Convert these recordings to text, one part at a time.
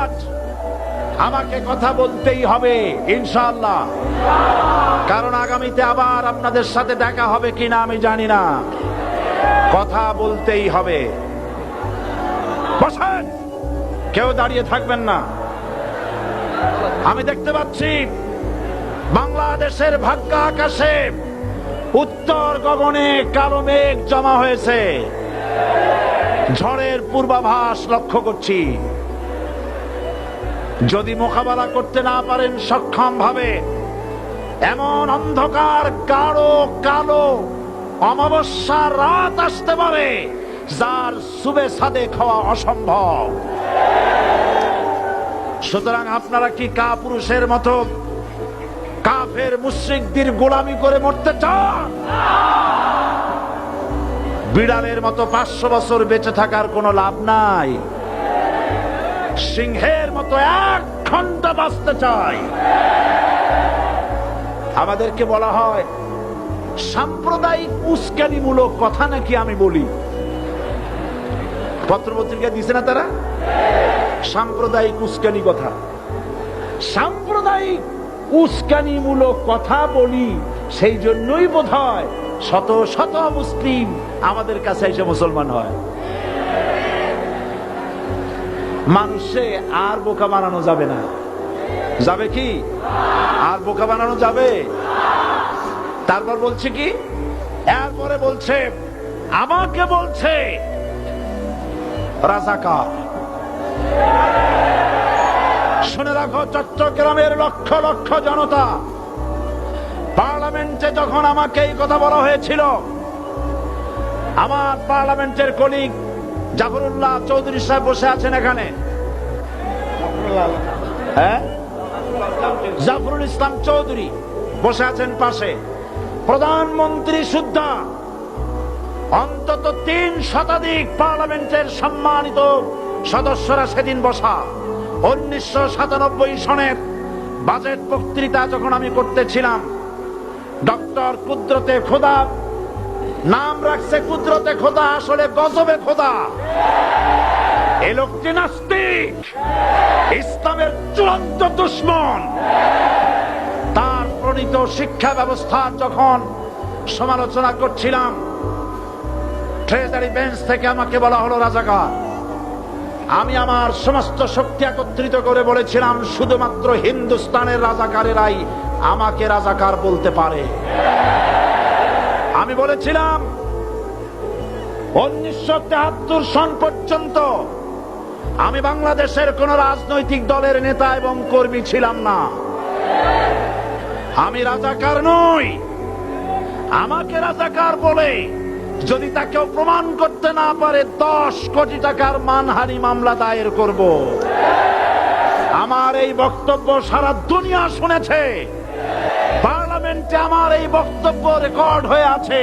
আজ আমাকে কথা বলতেই হবে ইনশাআল্লাহ, কারণ আগামীতে আবার আপনাদের সাথে দেখা হবে কিনা আমি জানি না। কথা বলতেই হবে। বসেন, কেউ দাঁড়িয়ে থাকবেন না। আমি দেখতে পাচ্ছি বাংলাদেশের ভাগ্য আকাশে উত্তর গগনে কালো মেঘ জমা হয়েছে, ঝড়ের পূর্বাভাস লক্ষ্য করছি। যদি মোকাবেলা করতে না পারেন সক্ষম ভাবে, এমন অন্ধকার গাঢ় কালো অমাবস্যার রাত আসতে পারে যার সুবে সাদে খাওয়া অসম্ভব। সুতরাং আপনারা কি কাপুরুষের মতো কাফের মুশরিকদের গোলামি করে মরতে চান? বিড়ালের মতো 500 বছর বেঁচে থাকার কোনো লাভ নাই। সিংহের মতো 1 ঘন্টা বাঁচতে চাই। আমাদেরকে বলা হয় সাম্প্রদায়িক উস্কানিমূলক কথা নাকি আমি বলি। পত্রপত্রিকা দিছে না তারা? সাম্প্রদায়িক উস্কানি কথা, সাম্প্রদায়িক উস্কানিমূলক কথা বলি। সেই জন্যই বোধহয় শত শত মুসলিম আমাদের কাছে এসে মুসলমান হয়। মানুষে আর বোকা বানানো যাবে না। যাবে কি? আর বোকা বানানো যাবে? তারপর বলছে কি? এরপরে বলছে, আমাকে বলছে রাজাকার। শুনে রাখো চট্টগ্রামের লক্ষ লক্ষ জনতা, পার্লামেন্টে যখন আমাকে এই কথা বলা হয়েছিল, আমার পার্লামেন্টের কলিগ জাফরুল্লাহ চৌধুরী সাহেব বসে আছেন এখানে, হ্যাঁ, জাফরুল ইসলাম চৌধুরী বসে আছেন পাশে, প্রধানমন্ত্রী সুদ্ধা, অন্তত 3 শতাধিক পার্লামেন্টের সম্মানিত সদস্যরা সেদিন বসা। 1997 সনের বাজেট বক্তৃতা যখন আমি করতেছিলাম, ডক্টর কুদরতে খোদা, নাম রাখছে কুদরতে খোদা, আসলে গজবে খোদা। এই লোকটি নাস্তিক, ইসলামের চূড়ান্ত দুশমন। তার প্রণীত শিক্ষা ব্যবস্থার যখন সমালোচনা করছিলাম, ট্রেজারি বেঞ্চ থেকে আমাকে বলা হলো রাজাকার। আমি আমার সমস্ত শক্তি একত্রিত করে বলেছিলাম, শুধুমাত্র হিন্দুস্তানের রাজাকারেরাই আমাকে রাজাকার বলতে পারে। আমি বলেছিলাম 1973 সন পর্যন্ত আমি বাংলাদেশের কোন রাজনৈতিক দলের নেতা এবং কর্মী ছিলাম না। আমি রাজাকার নই। আমাকে রাজাকার বলে যদি তাকেও প্রমাণ করতে না পারে 10 কোটি টাকার মানহানি মামলা দায়ের করব। আমার এই বক্তব্য সারা দুনিয়া শুনেছে। পার্লামেন্টে আমার এই বক্তব্য রেকর্ড হয়ে আছে।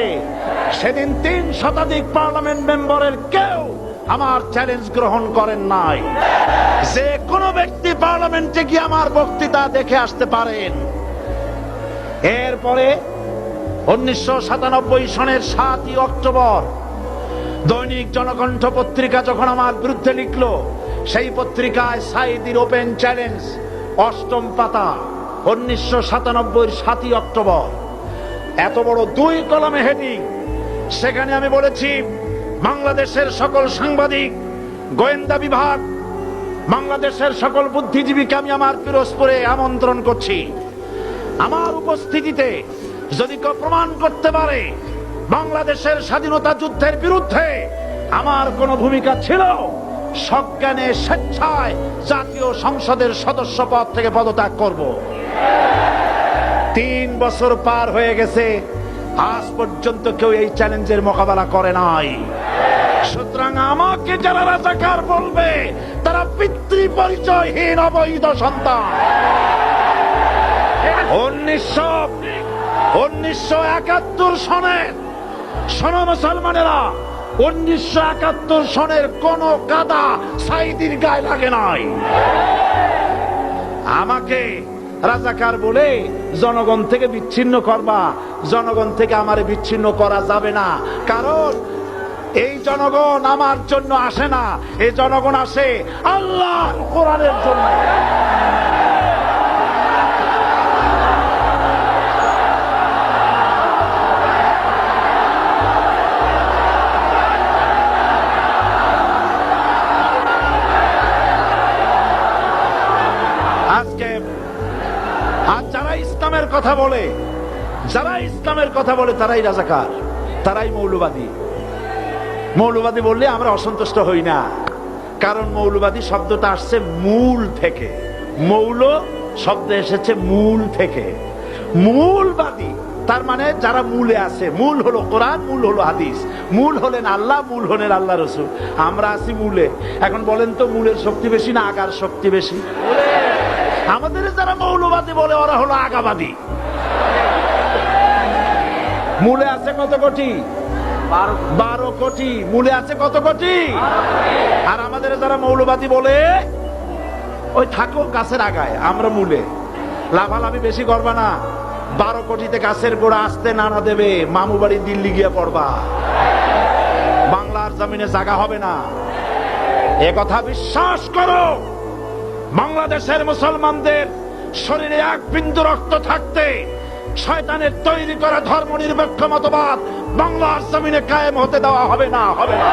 সেদিন 3 শতাধিক পার্লামেন্ট মেম্বারের কেউ আমার চ্যালেঞ্জ গ্রহণ করেন নাই। যে কোনো ব্যক্তি পার্লামেন্টে গিয়ে আমার বক্তৃতা দেখে আসতে পারেন। এরপরে 1997 সনের 7 অক্টোবর দৈনিক জনকণ্ঠ পত্রিকা যখন আমার বিরুদ্ধে লিখলো, সেই পত্রিকায় সাইদির ওপেন চ্যালেঞ্জ 8ম পাতা, 1997 7 অক্টোবর, এত বড় 2 কলামে হেডিং। সেখানে আমি বলেছি, বাংলাদেশের সকল সাংবাদিক, গোয়েন্দা বিভাগ, বাংলাদেশের সকল বুদ্ধিজীবীকে আমি আমার পিরোজপুরে আমন্ত্রণ করছি। আমার উপস্থিতিতে যদি কেউ প্রমাণ করতে পারে বাংলাদেশের স্বাধীনতা যুদ্ধের বিরুদ্ধে আমার কোনো ভূমিকা ছিল, সজ্ঞানে স্বেচ্ছায় জাতীয় সংসদের সদস্য পদ থেকে পদত্যাগ করব। 3 বছর পার হয়ে গেছে, আজ পর্যন্ত কেউ এই চ্যালেঞ্জের মোকাবেলা করে নাই। সুতরাং আমাকে যারা রাজাকার বলবে তারা পিতৃ পরিচয়হীন অবৈধ সন্তান। 1971 সনের, শোনো মুসলমানেরা, 1971 সনের কোন কাদা সাইদির গায়ে লাগে নাই। আমাকে রাজাকার বলে জনগণ থেকে বিচ্ছিন্ন করবা, জনগণ থেকে আমারে বিচ্ছিন্ন করা যাবে না। কারণ এই জনগণ আমার জন্য আসে না, এই জনগণ আসে আল্লাহর কোরআনের জন্য। আজকে আর যারা ইসলামের কথা বলে, যারা ইসলামের কথা বলে তারাই রাজাকার, তারাই মৌলবাদী। মৌলবাদী বললে আমরা অসন্তুষ্ট হই না, কারণ মৌলবাদী শব্দটা আসছে মূল থেকে। মৌল শব্দ এসেছে মূল থেকে। মূলবাদী তার মানে যারা মূলে আছে। মূল হলো কোরআন, মূল হলো হাদিস, মূল হলেন আল্লাহ, মূল হলেন আল্লাহ রসুল। আমরা আছি মূলে। এখন বলেন তো মূলের শক্তি বেশি না আগার শক্তি বেশি? আমাদের যারা মৌলবাদী বলে ওরা হলো আগাবাদী। মূলে আছে কত কোটি? 12 কোটি। মূলে আছে কত কোটি? আর আমাদের যারা মৌলবাদী বলে ওই থাকো গাছের আগায়, আমরা মূলে। লাভালাভি বেশি করবা না, 12 কোটিতে গাছের গোড়া আসতে নানা দেবে, মামু বাড়ি দিল্লি গিয়ে পড়বা, বাংলার জমিনে জায়গা হবে না। এ কথা বিশ্বাস করো। বাংলাদেশের মুসলমানদের শরীরে এক বিন্দু রক্ত থাকতে শয়তানের তৈরি করা ধর্মনিরপেক্ষ মতবাদ বাংলার জমিনে কায়েম হতে দেওয়া হবে না, হবে না।